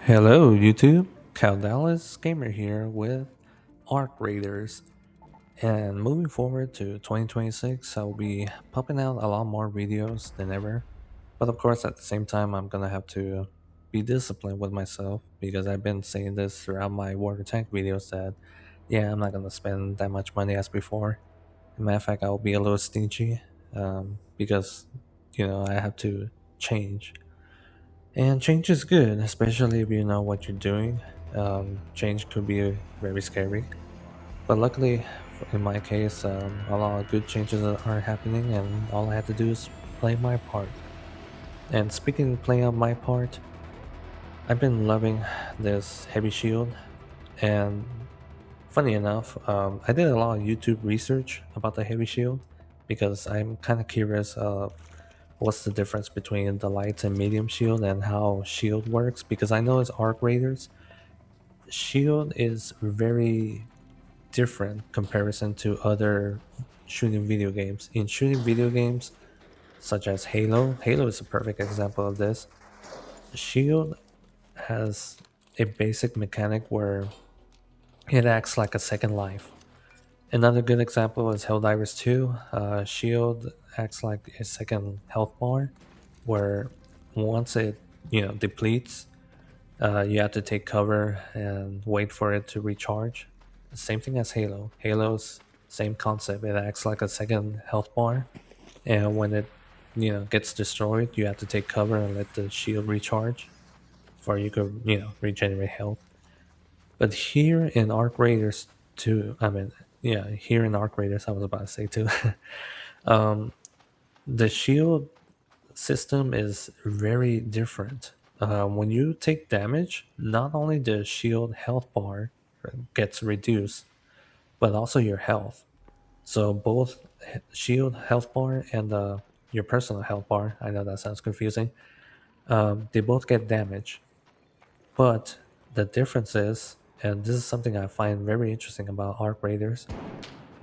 Hello, YouTube. Cal Dallas Gamer here with Arc Raiders. And moving forward to 2026, I'll be popping out a lot more videos than ever. But of course, at the same time, I'm gonna have to be disciplined with myself because I've been saying this throughout my Water Tank videos that, yeah, I'm not gonna spend that much money as before. As a matter of fact, I'll be a little stingy because, I have to change. And change is good, especially if you know what you're doing. Change could be very scary, but luckily, in my case, a lot of good changes are happening, and all I have to do is play my part. And speaking of playing out my part, I've been loving this heavy shield, and funny enough, I did a lot of YouTube research about the heavy shield because I'm kind of curious of what's the difference between the light and medium shield and how shield works because I know it's arc raiders. Shield is very different comparison to other shooting video games. In shooting video games such as Halo is a perfect example of this. Shield has a basic mechanic where it acts like a second life. Another good example is Helldivers 2. Shield acts like a second health bar, where once it depletes, you have to take cover and wait for it to recharge. Same thing as Halo. Halo's same concept. It acts like a second health bar, and when it gets destroyed, you have to take cover and let the shield recharge, for you could regenerate health. But here in Arc Raiders 2, I mean, yeah, here in Arc Raiders, I was about to say too. um, the shield system is very different. When you take damage, not only the shield health bar gets reduced, but also your health. So both shield health bar and your personal health bar, I know that sounds confusing, they both get damage. But the difference is, and this is something I find very interesting about Arc Raiders,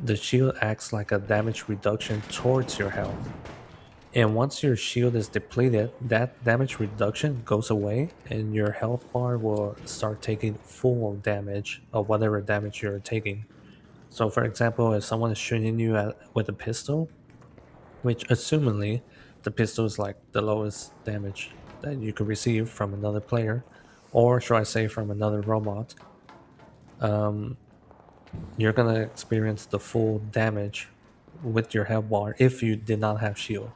the shield acts like a damage reduction towards your health. And once your shield is depleted, that damage reduction goes away, and your health bar will start taking full damage of whatever damage you're taking. So, for example, if someone is shooting you with a pistol, which assumingly the pistol is like the lowest damage that you could receive from another player, or should I say from another robot, um, you're gonna experience the full damage with your health bar if you did not have shield.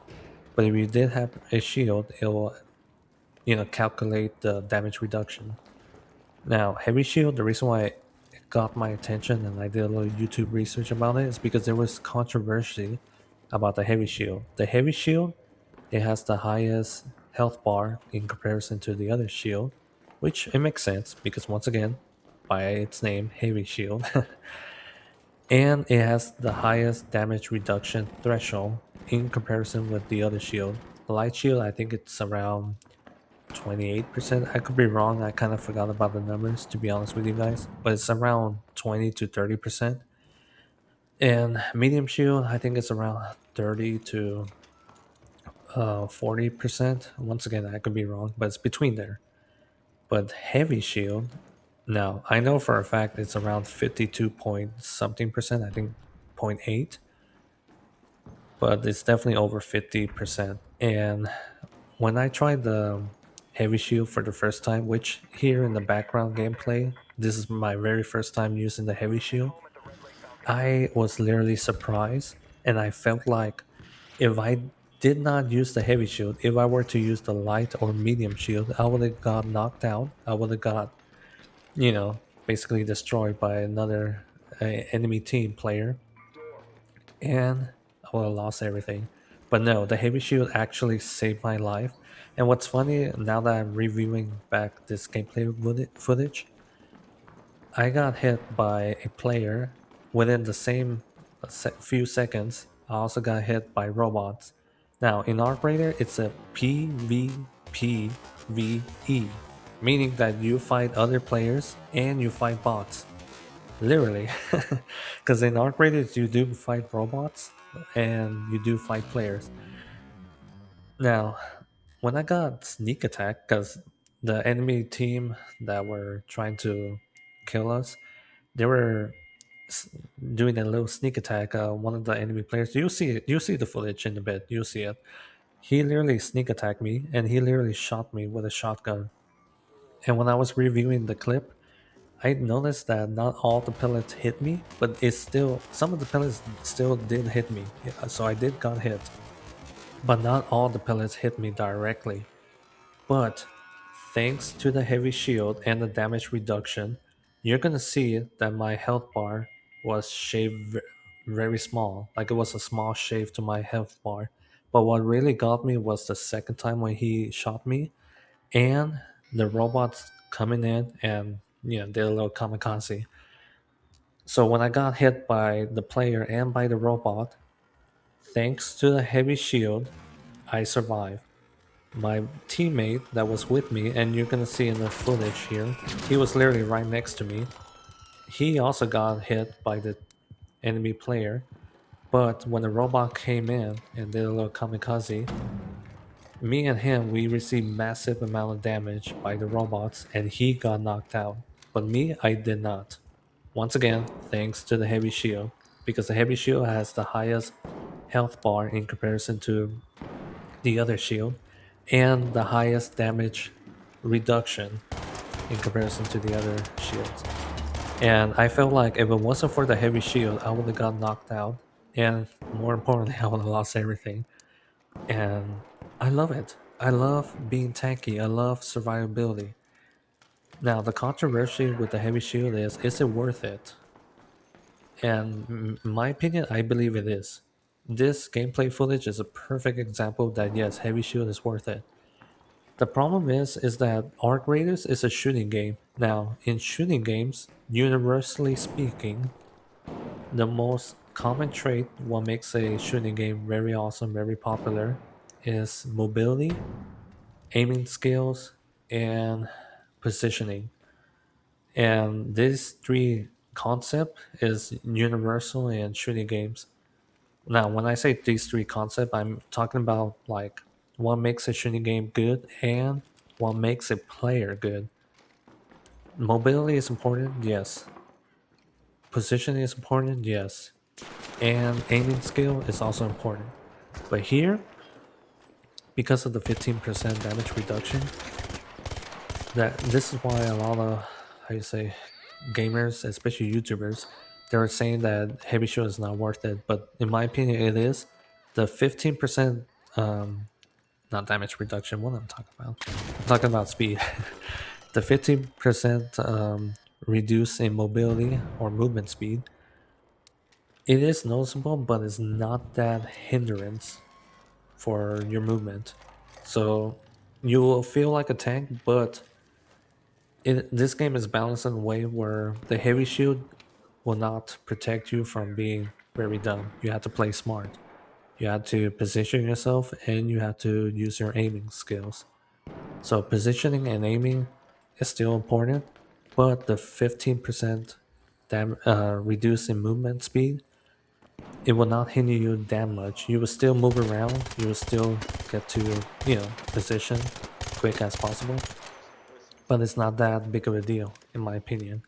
But if you did have a shield, it will calculate the damage reduction. Now, heavy shield, the reason why it got my attention and I did a little YouTube research about it is because there was controversy about the heavy shield. The heavy shield, it has the highest health bar in comparison to the other shield, which it makes sense because once again, by its name, heavy shield, and it has the highest damage reduction threshold in comparison with the other shield. The light shield, I think it's around 28%. I could be wrong. I kind of forgot about the numbers to be honest with you guys, but it's around 20 to 30%. And medium shield, I think it's around 30 to 40%. Once again, I could be wrong, but it's between there. But heavy shield, now I know for a fact it's around 52 point something percent. I think zero point 0.8, but it's definitely over 50%. And when I tried the heavy shield for the first time, which here in the background gameplay, this is my very first time using the heavy shield, I was literally surprised, and I felt like if I did not use the heavy shield, if I were to use the light or medium shield, I would have got knocked out. I would have got, basically destroyed by another enemy team player, and I would have lost everything. But no, the heavy shield actually saved my life. And what's funny, now that I'm reviewing back this gameplay footage, I got hit by a player within the same few seconds. I also got hit by robots. Now, in Arc Raider, it's a PvPvE, meaning that you fight other players and you fight bots. Literally. Because in Arc Raiders, you do fight robots and you do fight players. Now, when I got sneak attack, because the enemy team that were trying to kill us, they were s- doing a little sneak attack. One of the enemy players, you see it, you see the footage in a bit, you see it. He literally sneak attacked me, and he literally shot me with a shotgun. And when I was reviewing the clip, I noticed that not all the pellets hit me, but it's still some of the pellets still did hit me. Yeah, so I did got hit, but not all the pellets hit me directly. But thanks to the heavy shield and the damage reduction, you're gonna see that my health bar was shaved very small. Like it was a small shave to my health bar. But what really got me was the second time when he shot me and the robots coming in and did a little kamikaze. So when I got hit by the player and by the robot, thanks to the heavy shield, I survived. My teammate that was with me, and you're gonna see in the footage here, he was literally right next to me. He also got hit by the enemy player, but when the robot came in and did a little kamikaze, me and him, we received massive amount of damage by the robots, and he got knocked out. But me, I did not. Once again, thanks to the heavy shield, because the heavy shield has the highest health bar in comparison to the other shield, and the highest damage reduction in comparison to the other shields. And I felt like if it wasn't for the heavy shield, I would have got knocked out, and more importantly, I would have lost everything. And I love it. I love being tanky. I love survivability. Now, the controversy with the heavy shield is it worth it? And in my opinion, I believe it is. This gameplay footage is a perfect example that yes, heavy shield is worth it. The problem is that Arc Raiders is a shooting game. Now, in shooting games, universally speaking, the most common trait what makes a shooting game very awesome, very popular is mobility, aiming skills, and positioning. And these three concept is universal in shooting games. Now, when I say these three concepts, I'm talking about like what makes a shooting game good and what makes a player good. Mobility is important, yes. Positioning is important, yes. And aiming skill is also important. But here, because of the 15% damage reduction, that this is why a lot of how you say gamers, especially YouTubers, they're saying that heavy shield is not worth it. But in my opinion, it is. The 15% not damage reduction. What I'm talking about? I'm talking about speed. The 15% reduce in mobility or movement speed. It is noticeable, but it's not that hindrance for your movement. So you will feel like a tank, but this game is balanced in a way where the heavy shield will not protect you from being very dumb. You have to play smart. You have to position yourself and you have to use your aiming skills. So positioning and aiming is still important, but the 15% reduce in movement speed, it will not hinder you that much. You will still move around. You will still get to position quick as possible, but it's not that big of a deal in my opinion.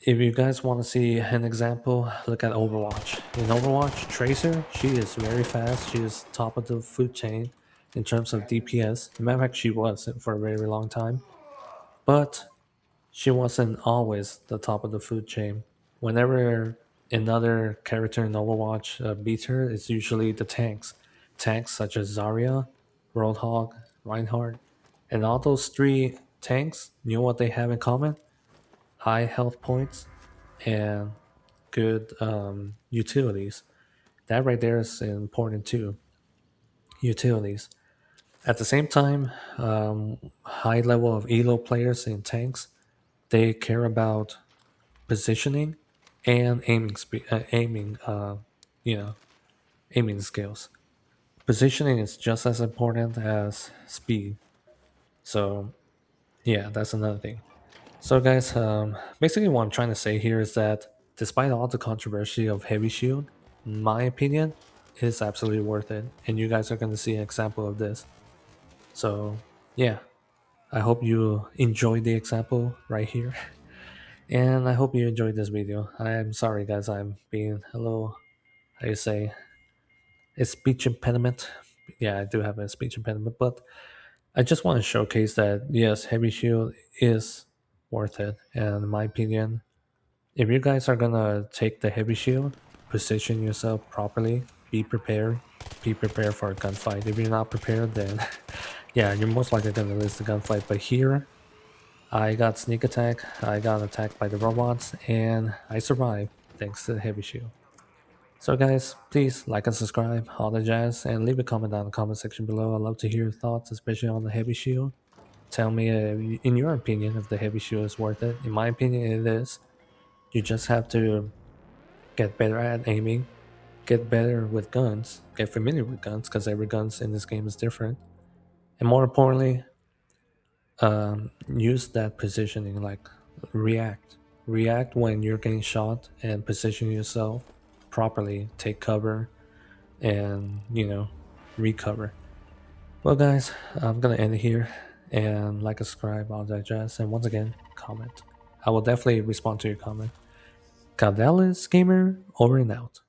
If you guys want to see an example, look at Overwatch. In Overwatch, Tracer, she is very fast. She is top of the food chain in terms of DPS. Matter of fact, she was for a very long time. But she wasn't always the top of the food chain. Whenever another character in Overwatch beats her, it's usually the tanks. Tanks such as Zarya, Roadhog, Reinhardt, and all those three tanks, you know what they have in common? High health points and good utilities. That right there is important too. Utilities. At the same time, high level of elo players in tanks, they care about positioning and you know, aiming skills. Positioning is just as important as speed. So yeah, that's another thing. So guys, basically what I'm trying to say here is that despite all the controversy of Heavy Shield, in my opinion, it is absolutely worth it, and you guys are going to see an example of this. So yeah, I hope you enjoyed the example right here. And I hope you enjoyed this video. I'm sorry guys, I'm being a little, how you say, a speech impediment. Yeah, I do have a speech impediment, but I just want to showcase that yes, heavy shield is worth it. And in my opinion, if you guys are gonna take the heavy shield, position yourself properly, be prepared, for a gunfight. If you're not prepared, then yeah, you're most likely gonna lose the gunfight. But here, I got sneak attack, I got attacked by the robots, and I survived thanks to the heavy shield. So guys, please like and subscribe, all the jazz, and leave a comment down in the comment section below. I'd love to hear your thoughts, especially on the heavy shield. Tell me, in your opinion, if the heavy shield is worth it. In my opinion, it is. You just have to get better at aiming, get better with guns, get familiar with guns, because every guns in this game is different. And more importantly, use that positioning, like react. React when you're getting shot and position yourself properly, take cover, and recover. Well guys, I'm gonna end it here, and like and subscribe, I'll digest, and once again, comment. I will definitely respond to your comment. Caldalis Gamer, over and out.